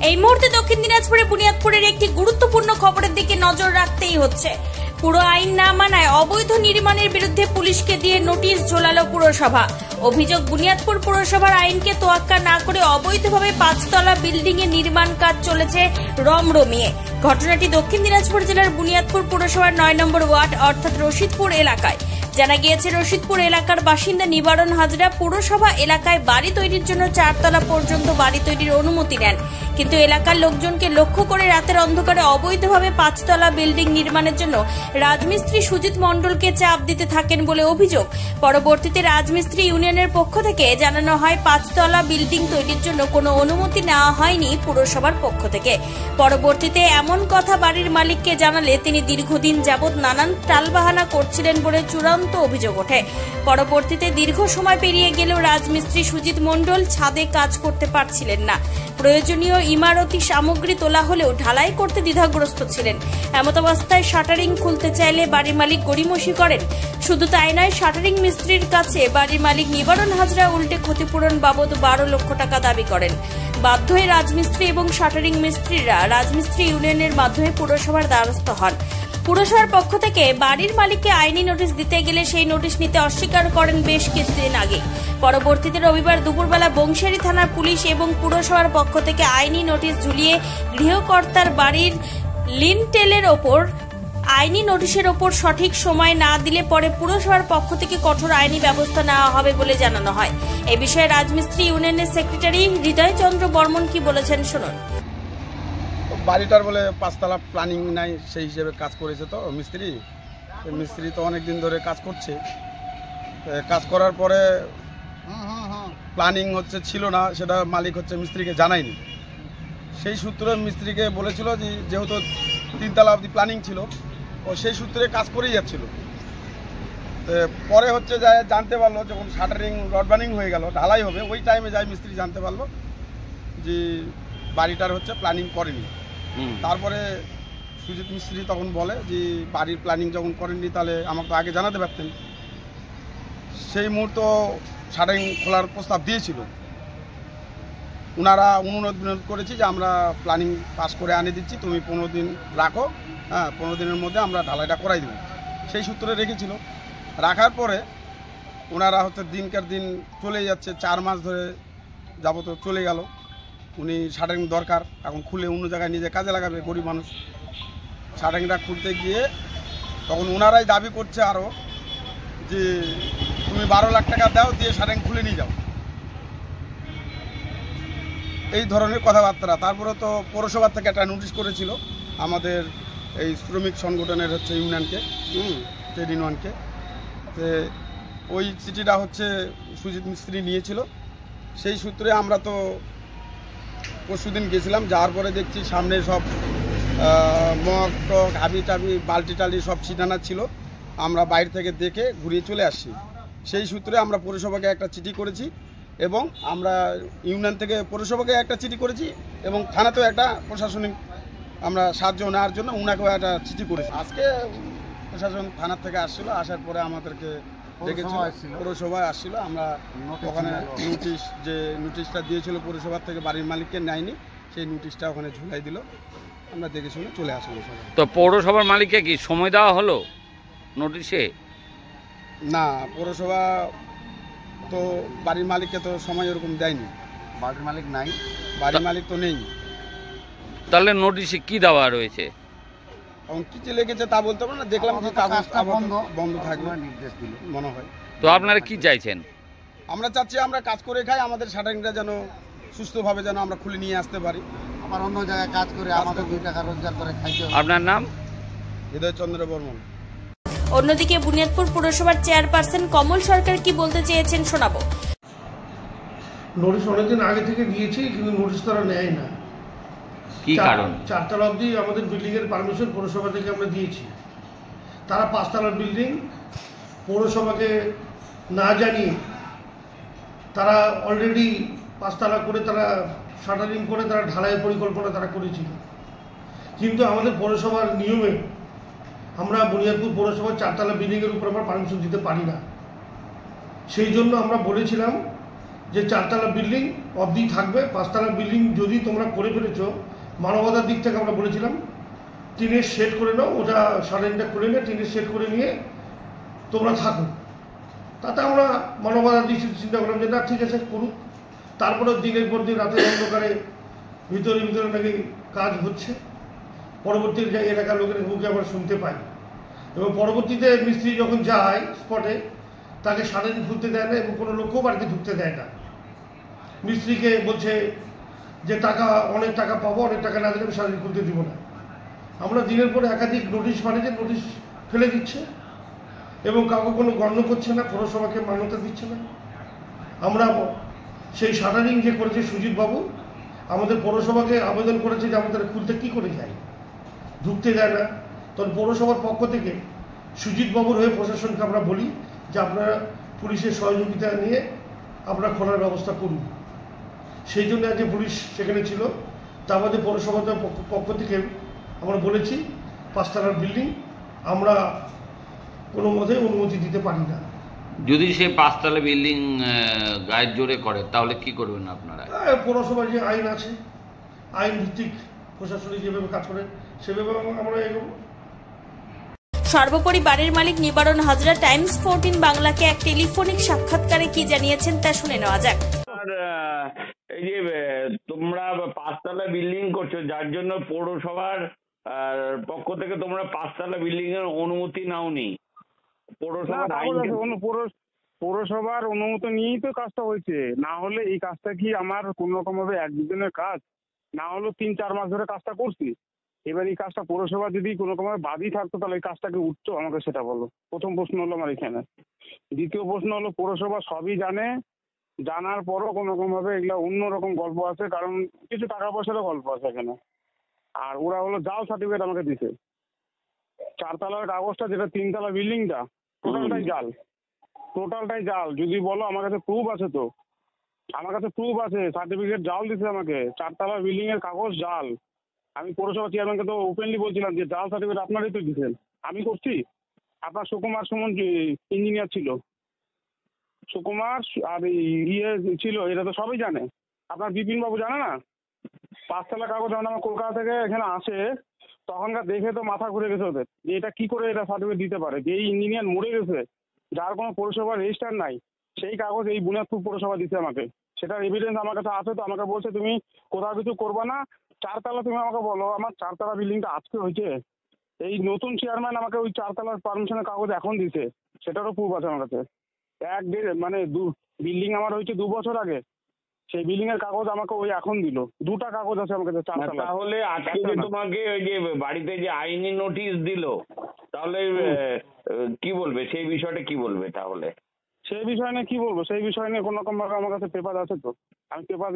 এই মুহূর্তে দক্ষিণ দিনাজপুরে বুনিয়াদপুরের একটি গুরুত্বপূর্ণ খবরের দিকে নজর রাখতেই হচ্ছে। পুরো আইন না মানায় অবৈধ নির্মাণের বিরুদ্ধে পুলিশকে দিয়ে নোটিশ ঝোলালো পুরসভা। অভিযোগ, বুনিয়াদপুর পুরসভার আইনকে তোয়াক্কা না করে অবৈধভাবে 5তলা বিল্ডিং এ নির্মাণ কাজ চলেছে রমরমিয়ে। ঘটনাটি দক্ষিণ দিনাজপুর জেলার বুনিয়াদপুর পুরসভার 9 নম্বর ওয়ার্ড অর্থাৎ রশিদপুর এলাকায়। জানা গিয়েছে, রশিদপুর এলাকার বাসিন্দা নিবারণ হাজরা পুরসভা এলাকায় বাড়ি তৈরির জন্য 4তলা পর্যন্ত বাড়ি তৈরির অনুমতি নেন, কিন্তু এলাকার লোকজনকে লক্ষ্য করে রাতের অন্ধকারে অবৈধভাবে 5তলা বিল্ডিং নির্মাণের জন্য রাজমিস্ত্রি সুজিত মণ্ডলকে চাপ দিতে থাকেন বলে অভিযোগ। পরবর্তীতে রাজমিস্ত্রি ইউনিয়নের পক্ষ থেকে জানানো হয় 5তলা বিল্ডিং তৈরির জন্য কোনো অনুমতি নেওয়া হয়নি পুরসভার পক্ষ থেকে। পরবর্তীতে এমন কথা বাড়ির মালিককে জানালে তিনি দীর্ঘদিন যাবৎ নানান টালবাহানা করছিলেন বলে চূড়ান্ত অভিযোগ ওঠে। পরবর্তীতে দীর্ঘ সময় পেরিয়ে গেলেও রাজমিস্ত্রি সুজিত মণ্ডল ছাদে কাজ করতে পারছিলেন না। প্রয়োজনীয় ইমারতি সামগ্রী তোলা হলেও ঢালাই করতে দ্বিধাগ্রস্ত ছিলেন। এমতাবস্থায় শাটারিং খুলতে চাইলে বাড়ির মালিক গড়িমসি করেন। শুধু তাই নয়, শাটারিং মিস্ত্রির কাছে বাড়ির মালিক নিবারণ হাজরা উল্টে ক্ষতিপূরণ বাবদ 12 লক্ষ টাকা দাবি করেন। বাধ্য হয়ে রাজমিস্ত্রি এবং শাটারিং মিস্ত্রিরা রাজমিস্ত্রি ইউনিয়নের মাধ্যমে পুরসভার দ্বারস্থ হন। পুরসভার পক্ষ থেকে বাড়ির মালিককে আইনি নোটিশ দিতে গেলে সেই নোটিশ নিতে অস্বীকার করেন বেশ কিছুদিন আগে। পরবর্তীতে রবিবার দুপুরবেলা বংশিয়ারি থানার পুলিশ এবং পুরসভার পক্ষ থেকে আইনি নোটিশ ঝুলিয়ে গৃহকর্তার বাড়ির লিনটেলের ওপর আইনি নোটিশের ওপর সঠিক সময় না দিলে পরে পুরসভার পক্ষ থেকে কঠোর আইনি ব্যবস্থা নেওয়া হবে বলে জানানো হয়। এ বিষয়ে রাজমিস্ত্রি ইউনিয়নের সেক্রেটারি হৃদয় চন্দ্র বর্মন কি বলেছেন শুনুন। বাড়িটার বলে 5তলা প্ল্যানিং নাই, সেই হিসেবে কাজ করেছে। তো মিস্ত্রি তো অনেক দিন ধরে কাজ করছে। কাজ করার পরে প্ল্যানিং ছিল না, সেটা মালিক মিস্ত্রিকে জানায়নি। সেই সূত্রে মিস্ত্রিকে বলেছিল যে যেহেতু 3তলা অবধি প্ল্যানিং ছিল, ও সেই সূত্রে কাজ করেই যাচ্ছিল। পরে জানতে পারলো যখন শাটারিং রড বার্নিং হয়ে গেল, ঢালাই হবে, ওই টাইমে মিস্ত্রি জানতে পারলো যে বাড়িটার প্ল্যানিং করেনি। তারপরে সুজিত মিস্ত্রি তখন বলে যে বাড়ির প্ল্যানিং যখন করেননি তাহলে আমাকে আগে জানাতে পারতেন। সেই মুহূর্তে শাটারিং খোলার প্রস্তাব দিয়েছিল। ওনারা অনুরোধ বিনোদ করেছি যে আমরা প্ল্যানিং পাস করে আনে দিচ্ছি, তুমি 15 দিন রাখো, 15 দিনের মধ্যে আমরা ঢালাইটা করাই দেবো। সেই সূত্রে রেখেছিল। রাখার পরে ওনারা দিনকার দিন চলে যাচ্ছে, 4 মাস ধরে যাবত চলে গেল। উনি শাটারিং দরকার, এখন খুলে অন্য জায়গায় নিজে কাজে লাগাবে, গরিব মানুষ। শাটারিংটা খুলতে গিয়ে তখন ওনারাই দাবি করছে আরও যে তুমি 12 লাখ টাকা দাও, দিয়ে শাটারিং খুলে নিয়ে যাও, এই ধরনের কথাবার্তা। তারপরে তো পৌরসভা থেকে একটা নোটিশ করেছিল আমাদের এই শ্রমিক সংগঠনের ইউনিয়নকে, ট্রেড ইউনিয়নকে। ওই চিঠিটা সুজিত মিস্ত্রি নিয়েছিল। সেই সূত্রে আমরা তো পরশুদিন গেছিলাম, যাওয়ার পরে দেখছি সামনে সব মগ টক হাবি টাবি বালতি টালি সব ছিটানা ছিল। আমরা বাইরে থেকে দেখে ঘুরিয়ে চলে আসছি। সেই সূত্রে আমরা পৌরসভাকে একটা চিঠি করেছি এবং আমরা ইউনিয়ন থেকে পৌরসভাকে একটা চিঠি করেছি এবং থানাতেও একটা প্রশাসনিক আমরা সাহায্য নেওয়ার জন্য ওনাকেও একটা চিঠি করেছি। আজকে প্রশাসন থানার থেকে আসছিল, আসার পরে আমাদেরকে ডেকেছিল, পৌরসভায় আসছিল। আমরা ওখানে নোটিশটা দিয়েছিল পৌরসভার থেকে, বাড়ির মালিককে নেয়নি, সেই নোটিশটা ওখানে ঝুলাই দিল। আমরা দেখে শুনে চলে আসলাম। তো পৌরসভার মালিককে কি সময় দেওয়া হলো নোটিশে? না, পৌরসভা তো বাড়ির মালিককে তো সময় ওরকম দেয়নি। বাড়ির মালিক নাই, বাড়ির মালিক তো নেই। তাহলে নোটিশে কি দেওয়া রয়েছে? কিছু লেগেছে তা বলতে পারবো না, দেখলাম যে কাগজটা বন্ধ থাকবে নির্দেশ দিল মনে হয়। তো আপনারা কি চাইছেন? আমরা চাচ্ছি আমরা কাজ করে খাই, আমাদের শাটারিংটা যেন সুস্থভাবে যেন আমরা খুলে নিয়ে আসতে পারি। আবার অন্য জায়গায় কাজ করে আমাদের 2 টাকা রোজগার করে খাইতে হবে। আপনার নাম? হৃদয় চন্দ্র বর্মন। অন্যদিকে বুনিয়াদপুর পুরসভার চেয়ারপারসন কমল সরকার কি বলতে চেয়েছেন শোনাবো। নোটিশ অনেকদিন আগে থেকে দিয়েছি, কিন্তু নোটিশ তারা নেয় না। কি কারণ? 4তলা অবধি আমাদের বিল্ডিংয়ের পারমিশন পৌরসভা থেকে আমরা দিয়েছি। তারা 5তলার বিল্ডিং পৌরসভাকে না জানিয়ে তারা অলরেডি 5তলা করে তারা শাটারিং করে তারা ঢালাইয়ের পরিকল্পনা তারা করেছিল। কিন্তু আমাদের পৌরসভার নিয়মে আমরা বুনিয়াদপুর পৌরসভার 4তলা বিল্ডিংয়ের উপর আমরা পারমিশন দিতে পারি না। সেই জন্য আমরা বলেছিলাম যে 4তলা বিল্ডিং অবধি থাকবে, 5তলা বিল্ডিং যদি তোমরা করে ফেলেছো, মানবতার দিক থেকে আমরা বলেছিলাম টিনের শেড করে নাও, ওটা সারেনটা খুলে নিয়ে টিনের শেড করে নিয়ে তোমরা থাকো। তাতে আমরা মানবতার দিক থেকে চিন্তা করলাম যে না ঠিক আছে করুক। তারপরে দিনের পর দিন রাতের অন্ধকারে ভিতরে ভিতরে নাকি কাজ হচ্ছে, পরবর্তীতে যে এলাকার লোকের মুখে আমরা শুনতে পাই। এবং পরবর্তীতে মিস্ত্রি যখন যায় স্পটে, তাকে সারাদিন খুলতে দেয় না এবং কোনো লোকও বাড়িতে ঢুকতে দেয় না। মিস্ত্রিকে বলছে যে টাকা, অনেক টাকা পাবো, অনেক টাকা না দিলে আমি সারাদিন খুলতে দিব না। আমরা দিনের পরে একাধিক নোটিশ, মানে যে নোটিশ ফেলে দিচ্ছে এবং কাউকে কোনো গণ্য করছে না, পৌরসভাকে মান্যতা দিচ্ছে না। আমরা সেই শাটারিং যে করেছে সুজিত বাবু, আমাদের পৌরসভাকে আবেদন করেছে যে আমাদের খুলতে কী করে যায়, ঢুকতে দেয় না। তখন পৌরসভার পক্ষ থেকে সুজিত বাবুর হয়ে প্রশাসনকে আমরা বলি যে আপনারা পুলিশের সহযোগিতা নিয়ে আপনারা খোলার ব্যবস্থা করুন। সেই জন্য আজকে পুলিশ সেখানে ছিল। তা আমাদের পৌরসভার পক্ষ থেকে আমরা বলেছি 5তলার বিল্ডিং আমরা কোনো মতেই অনুমতি দিতে পারি না। যদি সে 5তলা বিল্ডিং গায়ের জোরে করে তাহলে কি করবেন আপনারা? পৌরসভার যে আইন আছে, আইন ভিত্তিক প্রশাসনিক যেভাবে কাজ করে সেভাবে আমরা এগোবো। সর্বোপরি বাড়ির মালিক নিবারণ হাজরা টাইমস 14 বাংলাকে এক টেলিফোনিক সাক্ষাৎকারে কি জানিয়েছেন তা শুনে নেওয়া যাক। আর এই যে তোমরা 5তলা বিল্ডিং করছো, যার জন্য পৌরসভার পক্ষ থেকে তোমরা 5তলা বিল্ডিং এর অনুমতি নাওনি, পৌরসভার অনুমতি নিয়েই তো কাজটা হয়েছে। না হলে এই কাজটা কি আমার কোন রকম ভাবে 1-2 দিনের কাজ, না হলেও 3-4 মাস ধরে কাজটা করছি। এবার এই কাজটা পৌরসভা যদি কোনো রকম ভাবে বাদই থাকতো তাহলে এই কাজটাকে উঠতো, আমাকে সেটা বলো। প্রথম প্রশ্ন হলো আমার এখানে। দ্বিতীয় প্রশ্ন হলো পৌরসভা সবই জানে, জানার পরও কোনো রকম ভাবে এগুলা অন্যরকম গল্প আছে, কারণ কিছু টাকা পয়সারও গল্প আছে এখানে। আর ওরা হলো জাল সার্টিফিকেট আমাকে দিছে। 4তলার কাগজটা, যেটা 3তলা বিল্ডিংটা, টোটালটাই জাল, টোটালটাই জাল। যদি বলো আমার কাছে প্রুফ আছে, তো আমার কাছে প্রুফ আছে, সার্টিফিকেট জাল দিছে আমাকে। 4তলা বিল্ডিং এর কাগজ জাল। আমি পৌরসভা চেয়ারম্যানকে তো ওপেনলি বলছিলাম যে জাল সার্টিফিকেট আপনারাই তো দিচ্ছেন, আমি করছি? আপনার সুকুমার সুমন ইঞ্জিনিয়ার ছিল, সুকুমার আর ইয়ে ছিল, এটা তো সবাই জানে। আপনার বিপিন বাবু জানে না? 5তলা কাগজ যখন আমার কলকাতা থেকে এখানে আসে, তখনকার দেখে তো মাথা ঘুরে গেছে ওদের, যে এটা কি করে এটা সার্টিফিকেট দিতে পারে। যে ইঞ্জিনিয়ার মরে গেছে, যার কোনো পৌরসভার রেজিস্টার নাই, সেই কাগজ এই বুনিয়াদপুর পৌরসভা দিচ্ছে আমাকে। সেটার এভিডেন্স আমার কাছে আছে। তো আমাকে বলছে তুমি কোথাও কিছু করবা না, 4তলা তুমি আমাকে বলো। আমার 4তলা বিল্ডিংটা আজকে হয়েছে, এই নতুন চেয়ারম্যান আমাকে ওই 4তলার পারমিশনের কাগজ এখন দিছে, সেটারও প্রুফ আছে আমার কাছে। বিল্ডিং আমার হয়েছে 2 বছর আগে, সেই বিল্ডিং এর কাগজ আমাকে ওই এখন দিল। 2টা কাগজ আছে আমার কাছে 4তলা। তাহলে আজকে যে তোমাকে ওই যে বাড়িতে যে আইনি নোটিশ দিল, তাহলে কি বলবে সেই বিষয়টা, কি বলবে তাহলে? সেই বিষয় নিয়ে কি বলবো, সেই বিষয় নিয়ে কোনো রকম ভাবে আমার কাছে পেপার আছে, তো আমি পেপার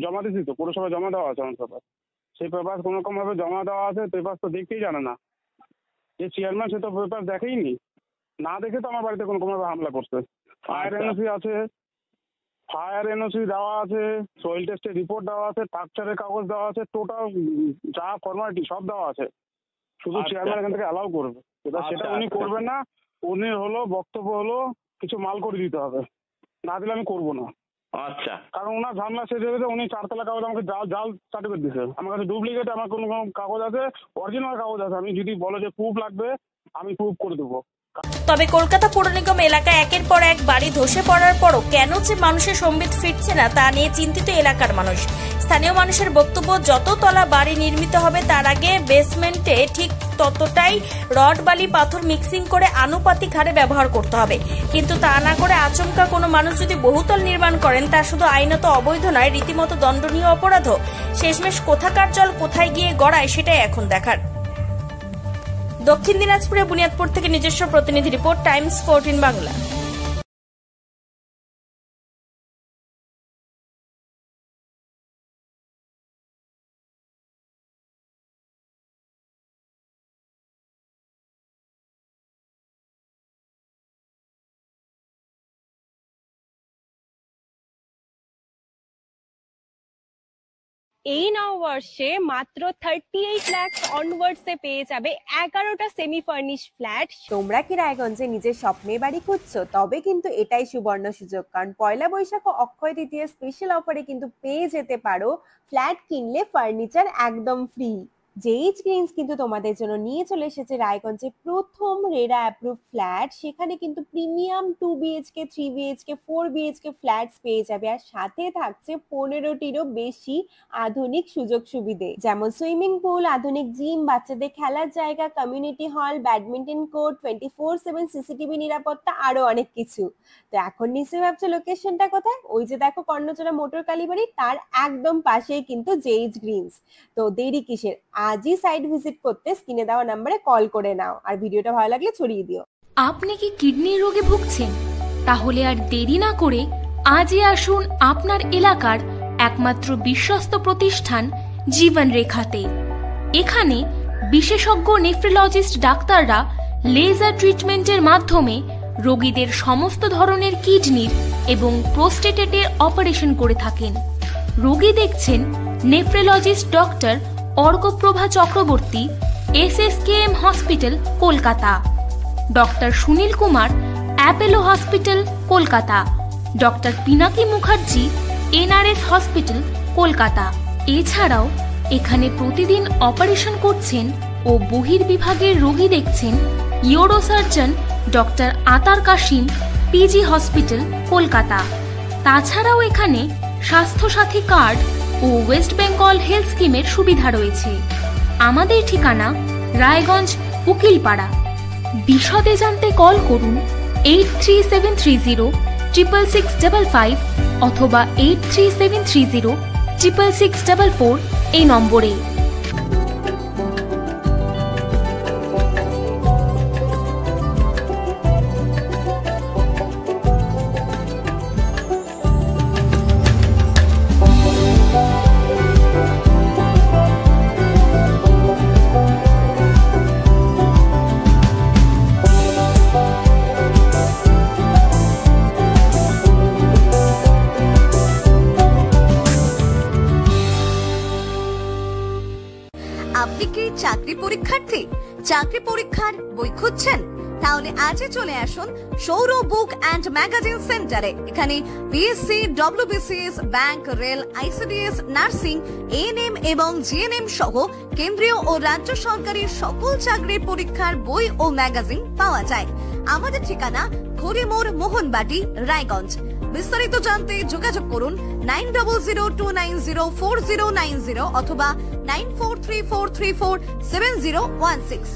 জমা দিচ্ছি, তো পৌরসভা জমা দেওয়া আছে আমার পেপার। সেই পেপার কোনো রকম ভাবে জমা দেওয়া আছে, পেপার তো দেখতেই জানে না। যে চেয়ারম্যান সে তো পেপার দেখেইনি, না দেখে তো আমার বাড়িতে কোনো রকম ভাবে হামলা করছে। ফায়ার এনওসি আছে, ফায়ার এনওসি দেওয়া আছে, সয়েল টেস্টের রিপোর্ট দেওয়া আছে, স্ট্রাকচারের কাগজ দেওয়া আছে, টোটাল যা ফর্মালিটি সব দেওয়া আছে। শুধু চেয়ারম্যান এখান থেকে অ্যালাউ করবে, সেটা উনি করবেন না। উনি হলো বক্তব্য হলো কিছু মাল করে দিতে হবে, না দিলে আমি করবো না। আচ্ছা, কারণ ওনার ঝামেলা শেষ হয়ে গেছে। উনি 4তলা কাগজ আমাকে জাল সার্টিফিকেট দিচ্ছে। আমার কাছে ডুপ্লিকেট, আমার কোনো কাগজ আছে, অরিজিনাল কাগজ আছে। আমি যদি বলো যে প্রুফ লাগবে, আমি প্রুফ করে দেবো। তবে কলকাতা পৌর নিগম এলাকায় একের পর এক বাড়ি ধসে পড়ার পরও কেন যে মানুষের সম্বিত ফিরছে না তা নিয়ে চিন্তিত এলাকার মানুষ। স্থানীয় মানুষের বক্তব্য, যত তলা বাড়ি নির্মিত হবে তার আগে বেসমেন্টে ঠিক ততটাই রড বালি পাথর মিক্সিং করে আনুপাতিক হারে ব্যবহার করতে হবে। কিন্তু তা না করে আচমকা কোনো মানুষ যদি বহুতল নির্মাণ করেন, তা শুধু আইনত অবৈধ নয়, রীতিমতো দণ্ডনীয় অপরাধও। শেষমেশ কোথাকার জল কোথায় গিয়ে গড়ায় সেটাই এখন দেখার। দক্ষিণ দিনাজপুরে বুনিয়াদপুর থেকে নিজস্ব প্রতিনিধি রিপোর্ট, টাইমস 14 বাংলা। এই নববর্ষে মাত্র 38 লাখ অনওয়ার্ডসে পেয়ে যাবে 11টা সেমি ফার্নিশ ফ্ল্যাট। তোমরা কি রায়গঞ্জে নিজের স্বপ্নের বাড়ি খুঁজছো? তবে কিন্তু এটাই সুবর্ণ সুযোগ, কারণ পয়লা বৈশাখ ও অক্ষয় তৃতীয়া স্পেশাল অফারে কিন্তু পেয়ে যেতে পারো ফ্ল্যাট কিনলে ফার্নিচার একদম ফ্রি। জেইচ গ্রিনস কিন্তু তোমাদের জন্য নিয়ে চলে এসেছে রায়গঞ্জে প্রথম রেরা অ্যাপ্রুভ ফ্ল্যাট। সেখানে কিন্তু premium 2 BHK 3 BHK 4 BHK flats পেয়ে যাবে, আর সাথে থাকছে 15টিরও বেশি আধুনিক সুযোগ সুবিধে, যেমন সুইমিং পুল, আধুনিক জিম, বাচ্চাদের খেলার জায়গা, community hall, badminton court, 24/7 CCTV নিরাপত্তা, আরো অনেক কিছু। তো এখন নিশ্চয়ই ভাবছো লোকেশনটা কোথায়? ওই যে দেখো কর্ণচড়া মোটর কালীবাড়ি, তার একদম পাশেই কিন্তু জেইচ গ্রিনস। তো দেরি কিসের, আজই সাইট ভিজিট করতে স্ক্রিনে দেওয়া নম্বরে কল করে নাও, আর ভিডিওটা ভালো লাগলে ছড়িয়ে দিও। আপনি কি কিডনির রোগে ভুগছেন? তাহলে আর দেরি না করে আজই আসুন আপনার এলাকার একমাত্র বিশ্বস্ত প্রতিষ্ঠান জীবন রেখাতে। এখানে বিশেষজ্ঞ নেফ্রোলজিস্ট ডাক্তাররা লেজার ট্রিটমেন্টের মাধ্যমে রোগীদের সমস্ত ধরনের কিডনির এবং প্রোস্টেটের অপারেশন করে থাকেন। রোগী দেখছেন nephrologist doctor Arkaprava Chakraborty, SSKM hospital, Kolkata. Doctor Sunil Kumar, Apollo hospital, Kolkata. Doctor Pinaki Mukherjee, NRS hospital, Kolkata. এছাড়াও এখানে প্রতিদিন অপারেশন করছেন ও বহির্বিভাগের রোগী দেখছেন ইউরোসার্জন ডক্টর আতার কাশিম, PG হসপিটাল, কলকাতা। তাছাড়াও এখানে স্বাস্থ্যসাথী কার্ড ও ওয়েস্ট বেঙ্গল হেলথ স্কিমের সুবিধা রয়েছে। আমাদের ঠিকানা রায়গঞ্জ, উকিলপাড়া। বিশদে জানতে কল করুন 8373066655 অথবা 8373066644 এই নম্বরে। আপনি কি চাকরি পরীক্ষার্থী? চাকরি পরীক্ষার বই খুঁজছেন? তাহলে আজই চলে আসুন সৌরভ বুক অ্যান্ড ম্যাগাজিন সেন্টারে। এখানে BSc, WBCS, bank, rail, ICDS, nursing, ANM এবং GNM সহ কেন্দ্রীয় ও রাজ্য সরকারের সকল চাকরির পরীক্ষার বই ও ম্যাগাজিন পাওয়া যায়। আমাদের ঠিকানা খড়িমোড়, মোহনবাটি, রায়গঞ্জ। বিস্তারিত জানতে যোগাযোগ করুন 9002904090 অথবা 9434347016।